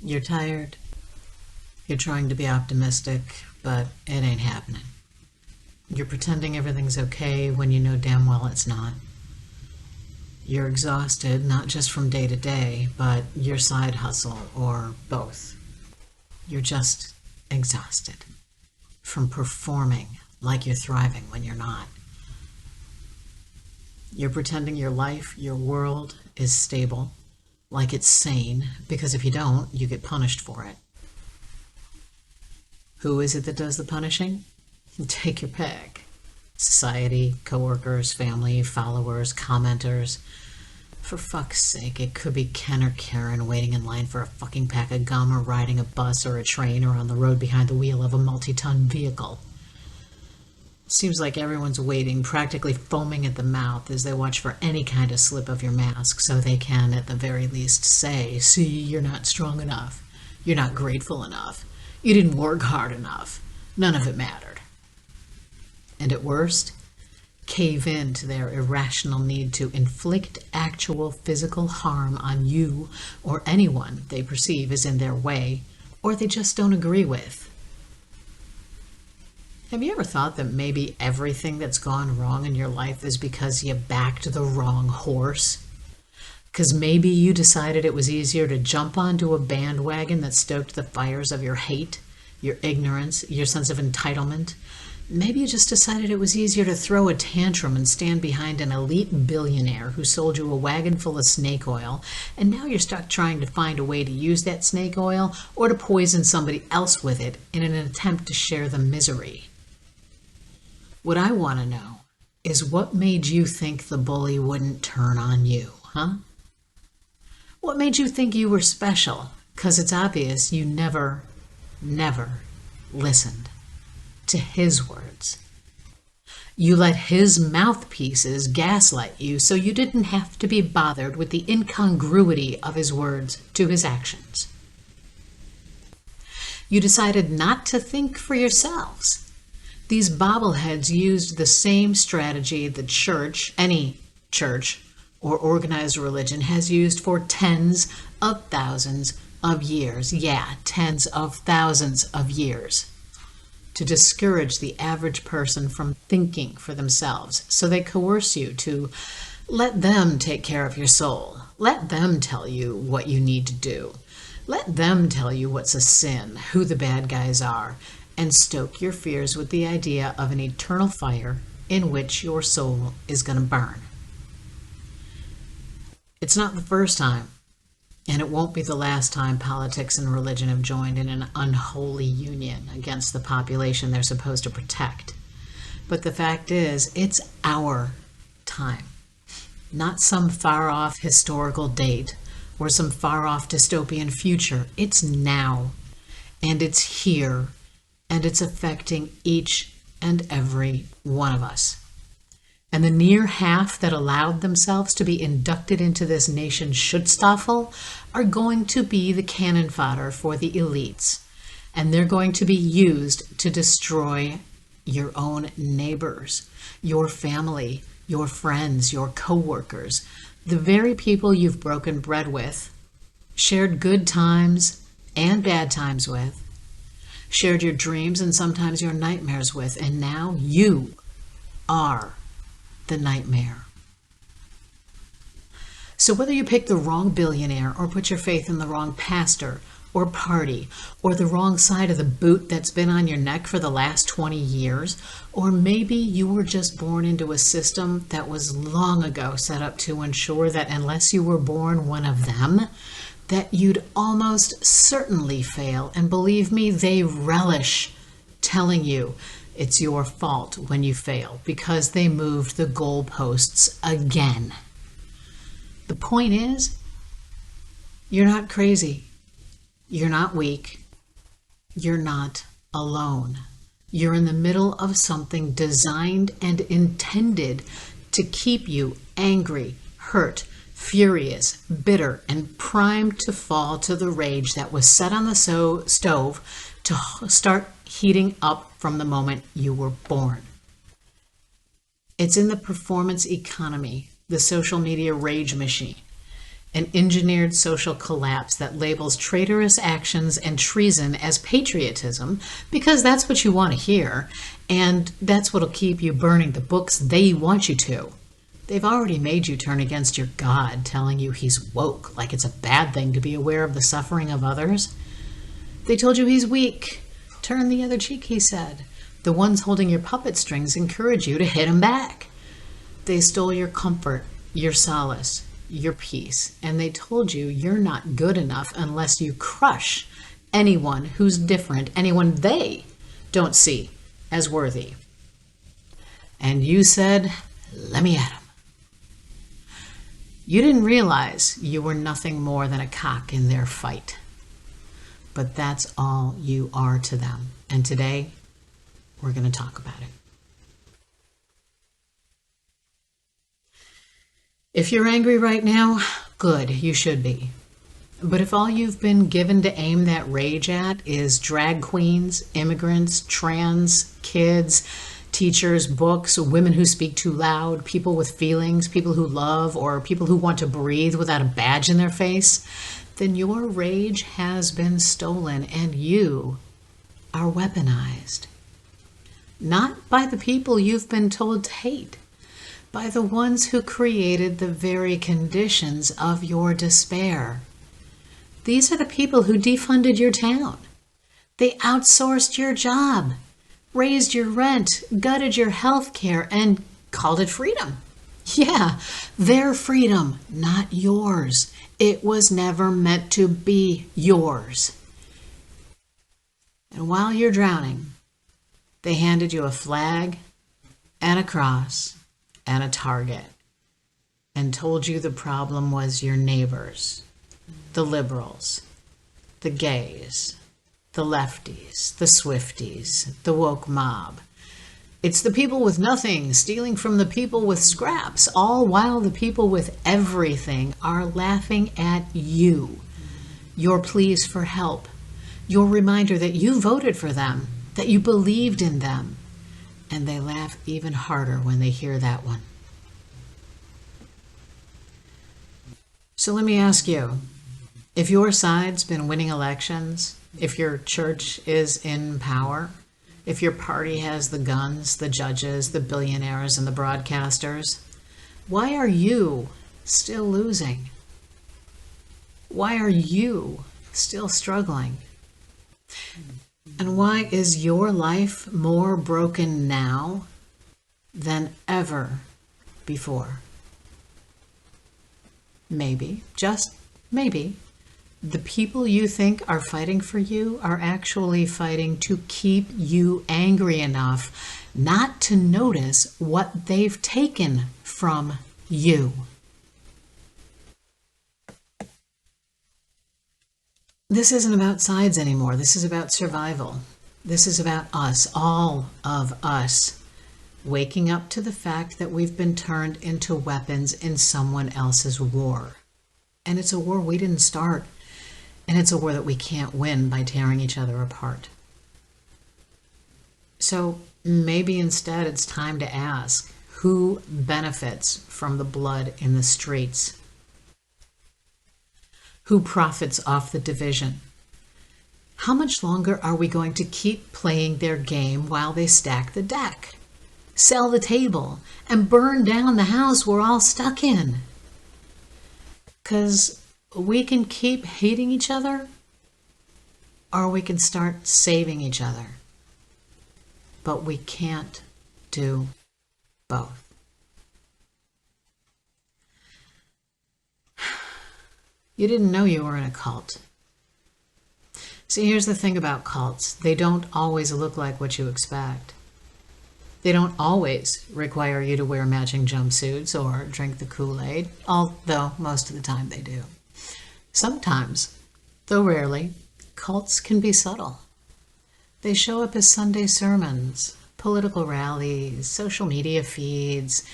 You're tired. You're trying to be optimistic, but it ain't happening. You're pretending everything's okay when you know damn well it's not. You're exhausted, not just from day to day, but your side hustle, or both. You're just exhausted from performing like you're thriving when you're not. You're pretending your life, your world is stable, like it's sane, because if you don't, you get punished for it. Who is it that does the punishing? Take your pick. Society, coworkers, family, followers, commenters. For fuck's sake, it could be Ken or Karen waiting in line for a fucking pack of gum, or riding a bus or a train, or on the road behind the wheel of a multi-ton vehicle. Seems like everyone's waiting, practically foaming at the mouth as they watch for any kind of slip of your mask, so they can, at the very least, say, "See, you're not strong enough. You're not grateful enough. You didn't work hard enough. None of it mattered." And at worst, cave in to their irrational need to inflict actual physical harm on you or anyone they perceive is in their way, or they just don't agree with. Have you ever thought that maybe everything that's gone wrong in your life is because you backed the wrong horse? Because maybe you decided it was easier to jump onto a bandwagon that stoked the fires of your hate, your ignorance, your sense of entitlement. Maybe you just decided it was easier to throw a tantrum and stand behind an elite billionaire who sold you a wagon full of snake oil, and now you're stuck trying to find a way to use that snake oil or to poison somebody else with it in an attempt to share the misery. What I want to know is what made you think the bully wouldn't turn on you, huh? What made you think you were special? Because it's obvious you never listened to his words. You let his mouthpieces gaslight you so you didn't have to be bothered with the incongruity of his words to his actions. You decided not to think for yourselves. These bobbleheads used the same strategy the church, any church or organized religion, has used for tens of thousands of years. Yeah, tens of thousands of years. To discourage the average person from thinking for themselves. So they coerce you to let them take care of your soul. Let them tell you what you need to do. Let them tell you what's a sin, who the bad guys are, and stoke your fears with the idea of an eternal fire in which your soul is going to burn. It's not the first time, and it won't be the last time politics and religion have joined in an unholy union against the population they're supposed to protect. But the fact is, it's our time, not some far-off historical date or some far-off dystopian future. It's now, and it's here, and it's affecting each and every one of us. And the near half that allowed themselves to be inducted into this nation's Schutzstaffel are going to be the cannon fodder for the elites. And they're going to be used to destroy your own neighbors, your family, your friends, your co-workers, the very people you've broken bread with, shared good times and bad times with, shared your dreams and sometimes your nightmares with, and now you are the nightmare. So whether you pick the wrong billionaire or put your faith in the wrong pastor or party or the wrong side of the boot that's been on your neck for the last 20 years, or maybe you were just born into a system that was long ago set up to ensure that unless you were born one of them, that you'd almost certainly fail. And believe me, they relish telling you it's your fault when you fail because they moved the goalposts again. The point is, you're not crazy. You're not weak. You're not alone. You're in the middle of something designed and intended to keep you angry, hurt, furious, bitter, and primed to fall to the rage that was set on the stove to start heating up from the moment you were born. It's in the performance economy, the social media rage machine. an engineered social collapse that labels traitorous actions and treason as patriotism because that's what you want to hear, and that's what'll keep you burning the books they want you to. They've already made you turn against your God, telling you he's woke, like it's a bad thing to be aware of the suffering of others. They told you he's weak. Turn the other cheek, he said. The ones holding your puppet strings encourage you to hit him back. They stole your comfort, your solace, your peace, and they told you you're not good enough unless you crush anyone who's different, anyone they don't see as worthy. And you said, let me at him. You didn't realize you were nothing more than a cock in their fight. But that's all you are to them. And today, we're going to talk about it. If you're angry right now, good, you should be. But if all you've been given to aim that rage at is drag queens, immigrants, trans, kids, teachers, books, women who speak too loud, people with feelings, people who love, or people who want to breathe without a badge in their face, then your rage has been stolen and you are weaponized. Not by the people you've been told to hate, by the ones who created the very conditions of your despair. These are the people who defunded your town. They outsourced your job, raised your rent, gutted your health care, and called it freedom. Yeah, their freedom, not yours. It was never meant to be yours. And while you're drowning, they handed you a flag and a cross and a target and told you the problem was your neighbors, the liberals, the gays, the lefties, the Swifties, the woke mob. It's the people with nothing stealing from the people with scraps, all while the people with everything are laughing at you. Your pleas for help, your reminder that you voted for them, that you believed in them, and they laugh even harder when they hear that one. So let me ask you, if your side's been winning elections, if your church is in power, if your party has the guns, the judges, the billionaires, and the broadcasters, why are you still losing? Why are you still struggling? And why is your life more broken now than ever before? Maybe, just maybe, the people you think are fighting for you are actually fighting to keep you angry enough not to notice what they've taken from you. This isn't about sides anymore. This is about survival. This is about us, all of us, waking up to the fact that we've been turned into weapons in someone else's war. And it's a war we didn't start. And it's a war that we can't win by tearing each other apart. So maybe instead it's time to ask, who benefits from the blood in the streets? Who profits off the division? How much longer are we going to keep playing their game while they stack the deck, sell the table, and burn down the house we're all stuck in? Because we can keep hating each other, or we can start saving each other. But we can't do both. You didn't know you were in a cult. See, here's the thing about cults. They don't always look like what you expect. They don't always require you to wear matching jumpsuits or drink the Kool-Aid, although most of the time they do. Sometimes, though rarely, cults can be subtle. They show up as Sunday sermons, political rallies, social media feeds,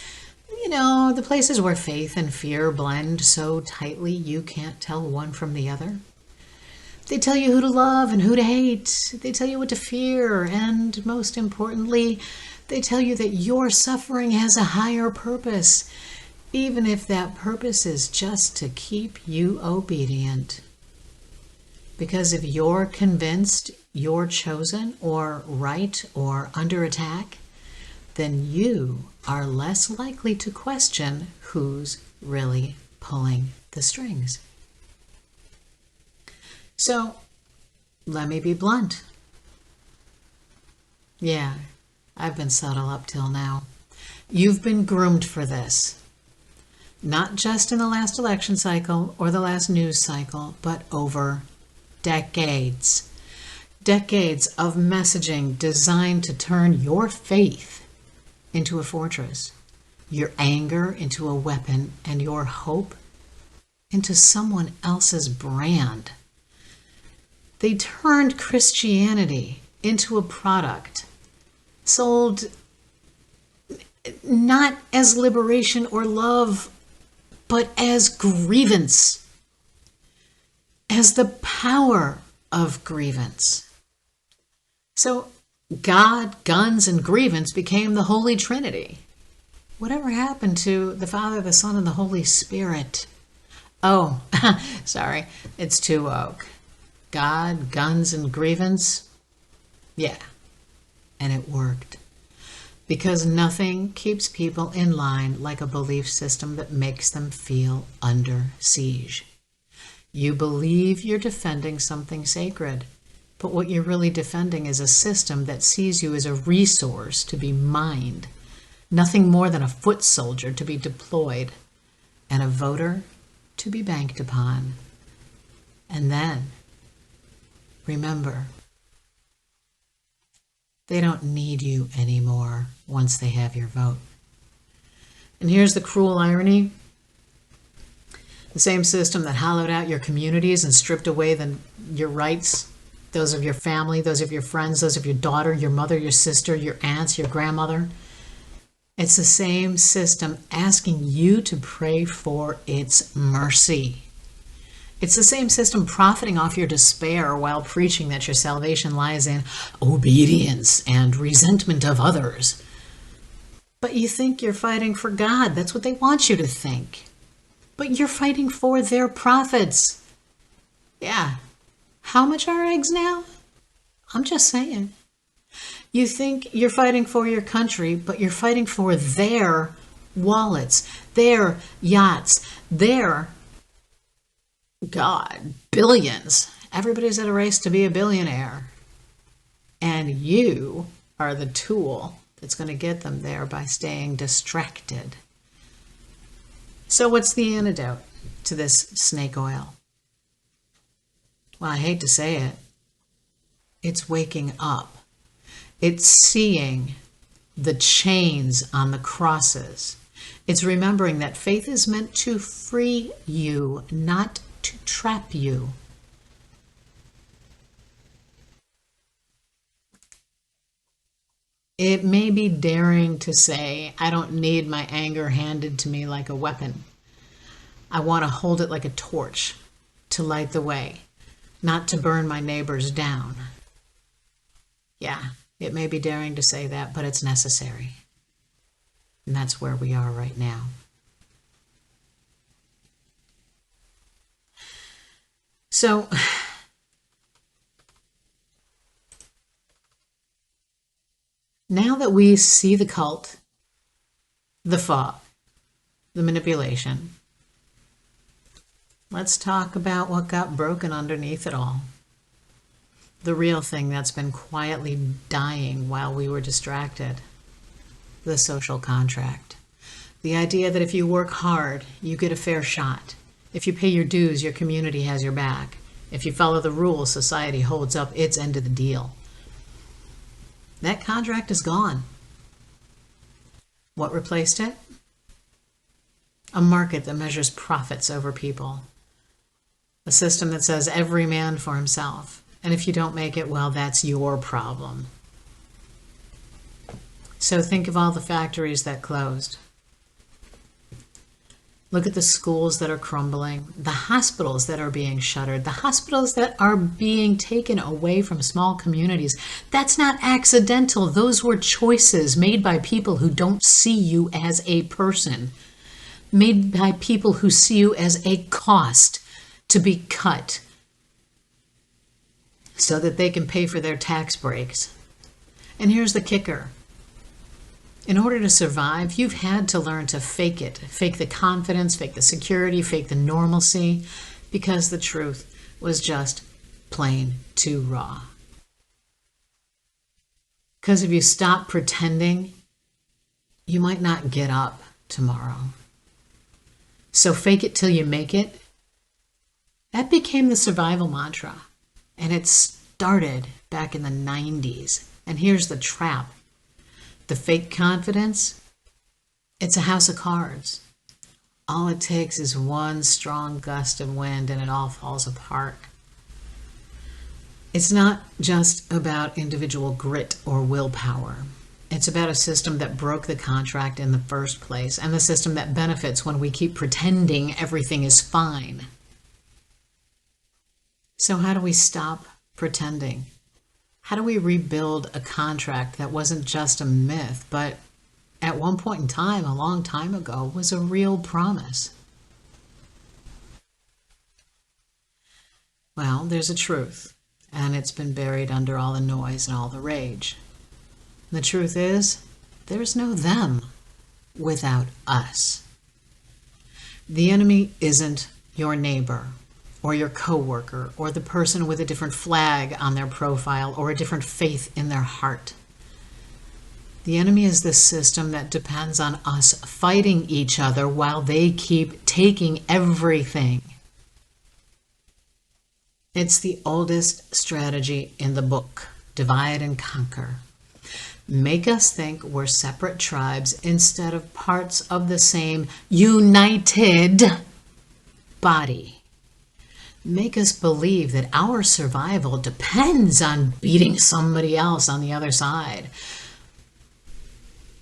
the places where faith and fear blend so tightly you can't tell one from the other. They tell you who to love and who to hate. They tell you what to fear, and most importantly, they tell you that your suffering has a higher purpose. even if that purpose is just to keep you obedient. Because if you're convinced you're chosen or right or under attack, then you are less likely to question who's really pulling the strings. So, let me be blunt. Yeah, I've been subtle up till now. You've been groomed for this. Not just in the last election cycle or the last news cycle, but over decades. Decades of messaging designed to turn your faith into a fortress, your anger into a weapon, and your hope into someone else's brand. They turned Christianity into a product sold not as liberation or love, but as grievance, as the power of grievance. So God, guns, and grievance became the Holy Trinity. Whatever happened to the Father, the Son, and the Holy Spirit? Oh, sorry, it's too woke. God, guns, and grievance? Yeah, and it worked. Because nothing keeps people in line like a belief system that makes them feel under siege. You believe you're defending something sacred, but what you're really defending is a system that sees you as a resource to be mined, nothing more than a foot soldier to be deployed, and a voter to be banked upon. And then, remember, they don't need you anymore once they have your vote. And here's the cruel irony. The same system that hollowed out your communities and stripped away your rights, those of your family, those of your friends, those of your daughter, your mother, your sister, your aunts, your grandmother. It's the same system asking you to pray for its mercy. It's the same system profiting off your despair while preaching that your salvation lies in obedience and resentment of others. But you think you're fighting for God. That's what they want you to think. But you're fighting for their profits. Yeah. How much are eggs now? I'm just saying. You think you're fighting for your country, but you're fighting for their wallets, their yachts, their, God, billions. Everybody's at a race to be a billionaire. And you are the tool that's going to get them there by staying distracted. So what's the antidote to this snake oil? Well, I hate to say it. It's waking up. It's seeing the chains on the crosses. It's remembering that faith is meant to free you, not to trap you. It may be daring to say, I don't need my anger handed to me like a weapon. I want to hold it like a torch to light the way, not to burn my neighbors down. Yeah, it may be daring to say that, but it's necessary. And that's where we are right now. So, now that we see the cult, the fog, the manipulation, let's talk about what got broken underneath it all. The real thing that's been quietly dying while we were distracted. The social contract. The idea that if you work hard, you get a fair shot. If you pay your dues, your community has your back. If you follow the rules, society holds up its end of the deal. That contract is gone. What replaced it? A market that measures profits over people. A system that says every man for himself. And if you don't make it, well, that's your problem. So think of all the factories that closed. Look at the schools that are crumbling, the hospitals that are being shuttered, the hospitals that are being taken away from small communities. That's not accidental. Those were choices made by people who don't see you as a person. made by people who see you as a cost to be cut so that they can pay for their tax breaks. And here's the kicker. In order to survive, you've had to learn to fake it. Fake the confidence, fake the security, fake the normalcy, because the truth was just plain too raw. Because if you stop pretending, you might not get up tomorrow. So fake it till you make it. That became the survival mantra. And it started back in the 90s. And here's the trap. The fake confidence, it's a house of cards. All it takes is one strong gust of wind and it all falls apart. It's not just about individual grit or willpower. It's about a system that broke the contract in the first place and the system that benefits when we keep pretending everything is fine. So how do we stop pretending? How do we rebuild a contract that wasn't just a myth, but at one point in time, a long time ago, was a real promise? Well, there's a truth, and it's been buried under all the noise and all the rage. The truth is, there's no them without us. The enemy isn't your neighbor, or your coworker, or the person with a different flag on their profile, or a different faith in their heart. The enemy is the system that depends on us fighting each other while they keep taking everything. It's the oldest strategy in the book, divide and conquer. Make us think we're separate tribes instead of parts of the same united body. Make us believe that our survival depends on beating somebody else on the other side.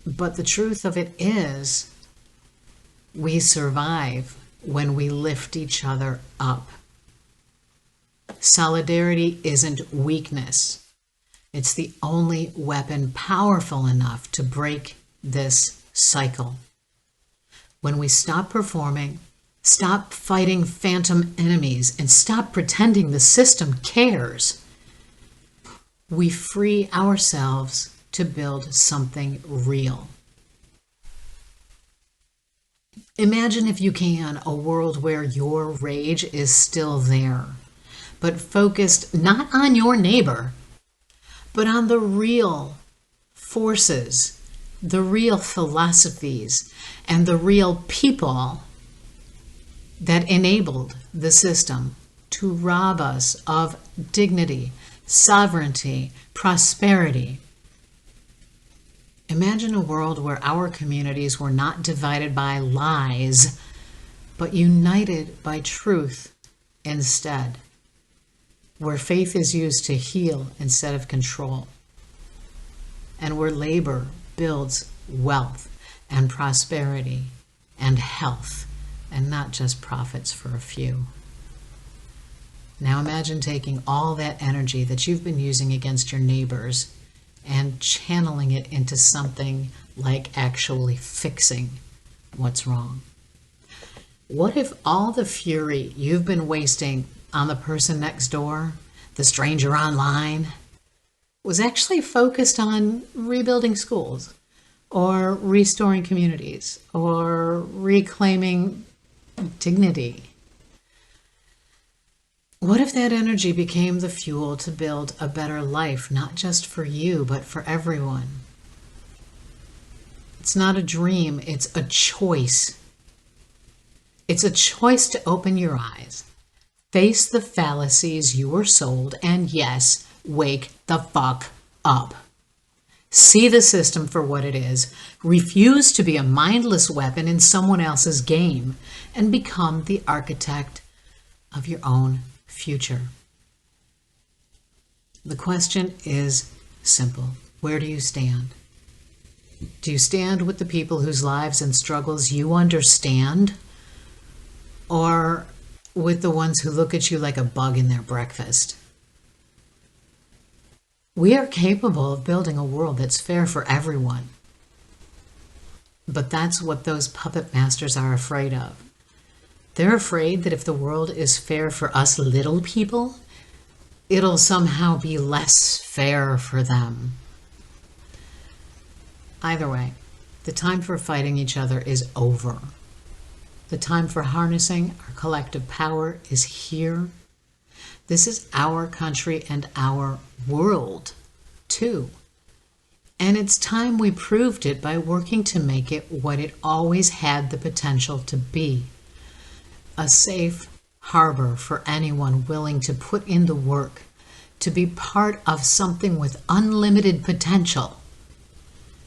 But the truth of it is, we survive when we lift each other up. Solidarity isn't weakness. It's the only weapon powerful enough to break this cycle. When we stop performing, stop fighting phantom enemies, and stop pretending the system cares, we free ourselves to build something real. Imagine, if you can, a world where your rage is still there, but focused not on your neighbor, but on the real forces, the real philosophies, and the real people that enabled the system to rob us of dignity, sovereignty, prosperity. Imagine a world where our communities were not divided by lies, but united by truth instead, where faith is used to heal instead of control, and where labor builds wealth and prosperity and health, and not just profits for a few. Now imagine taking all that energy that you've been using against your neighbors and channeling it into something like actually fixing what's wrong. What if all the fury you've been wasting on the person next door, the stranger online, was actually focused on rebuilding schools, or restoring communities, or reclaiming dignity? What if that energy became the fuel to build a better life, not just for you, but for everyone? It's not a dream, it's a choice. It's a choice to open your eyes, face the fallacies you were sold, and yes, wake the fuck up. See the system for what it is, refuse to be a mindless weapon in someone else's game, and become the architect of your own future. The question is simple. Where do you stand? Do you stand with the people whose lives and struggles you understand, or with the ones who look at you like a bug in their breakfast? We are capable of building a world that's fair for everyone. But that's what those puppet masters are afraid of. They're afraid that if the world is fair for us little people, it'll somehow be less fair for them. Either way, the time for fighting each other is over. The time for harnessing our collective power is here. This is our country and our world, too. And it's time we proved it by working to make it what it always had the potential to be. A safe harbor for anyone willing to put in the work to be part of something with unlimited potential.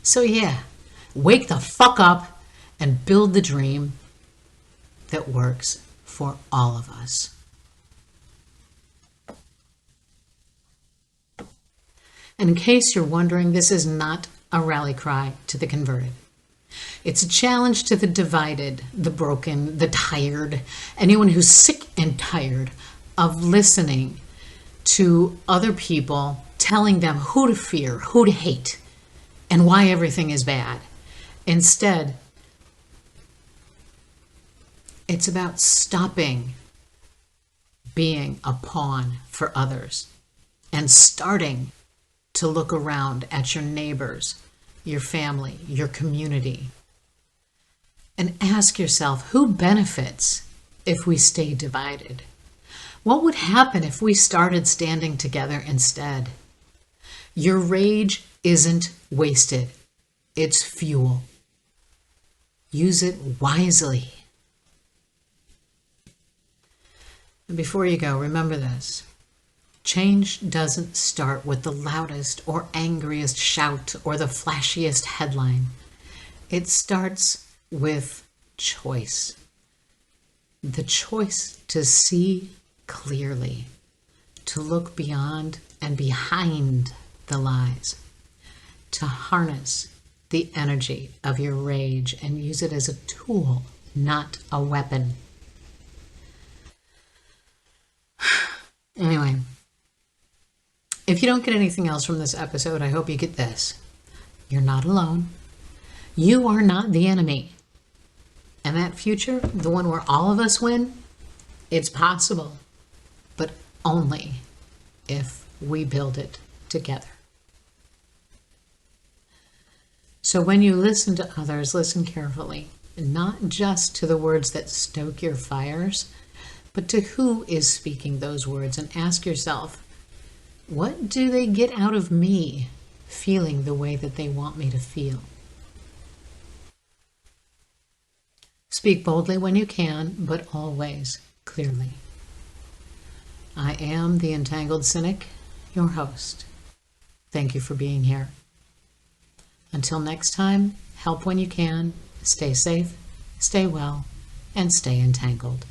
So yeah, wake the fuck up and build the dream that works for all of us. And in case you're wondering, this is not a rally cry to the converted. It's a challenge to the divided, the broken, the tired, anyone who's sick and tired of listening to other people telling them who to fear, who to hate, and why everything is bad. Instead, it's about stopping being a pawn for others and starting to look around at your neighbors, your family, your community, and ask yourself, who benefits if we stay divided? What would happen if we started standing together instead? Your rage isn't wasted. It's fuel. Use it wisely. And before you go, remember this. Change doesn't start with the loudest or angriest shout or the flashiest headline. It starts with choice. The choice to see clearly, to look beyond and behind the lies, to harness the energy of your rage and use it as a tool, not a weapon. Anyway, if you don't get anything else from this episode, I hope you get this. You're not alone. You are not the enemy. And that future, the one where all of us win, it's possible, but only if we build it together. So when you listen to others, listen carefully, not just to the words that stoke your fires, but to who is speaking those words, and ask yourself, what do they get out of me feeling the way that they want me to feel? Speak boldly when you can, but always clearly. I am the Entangled Cynic, your host. Thank you for being here. Until next time, help when you can, stay safe, stay well, and stay entangled.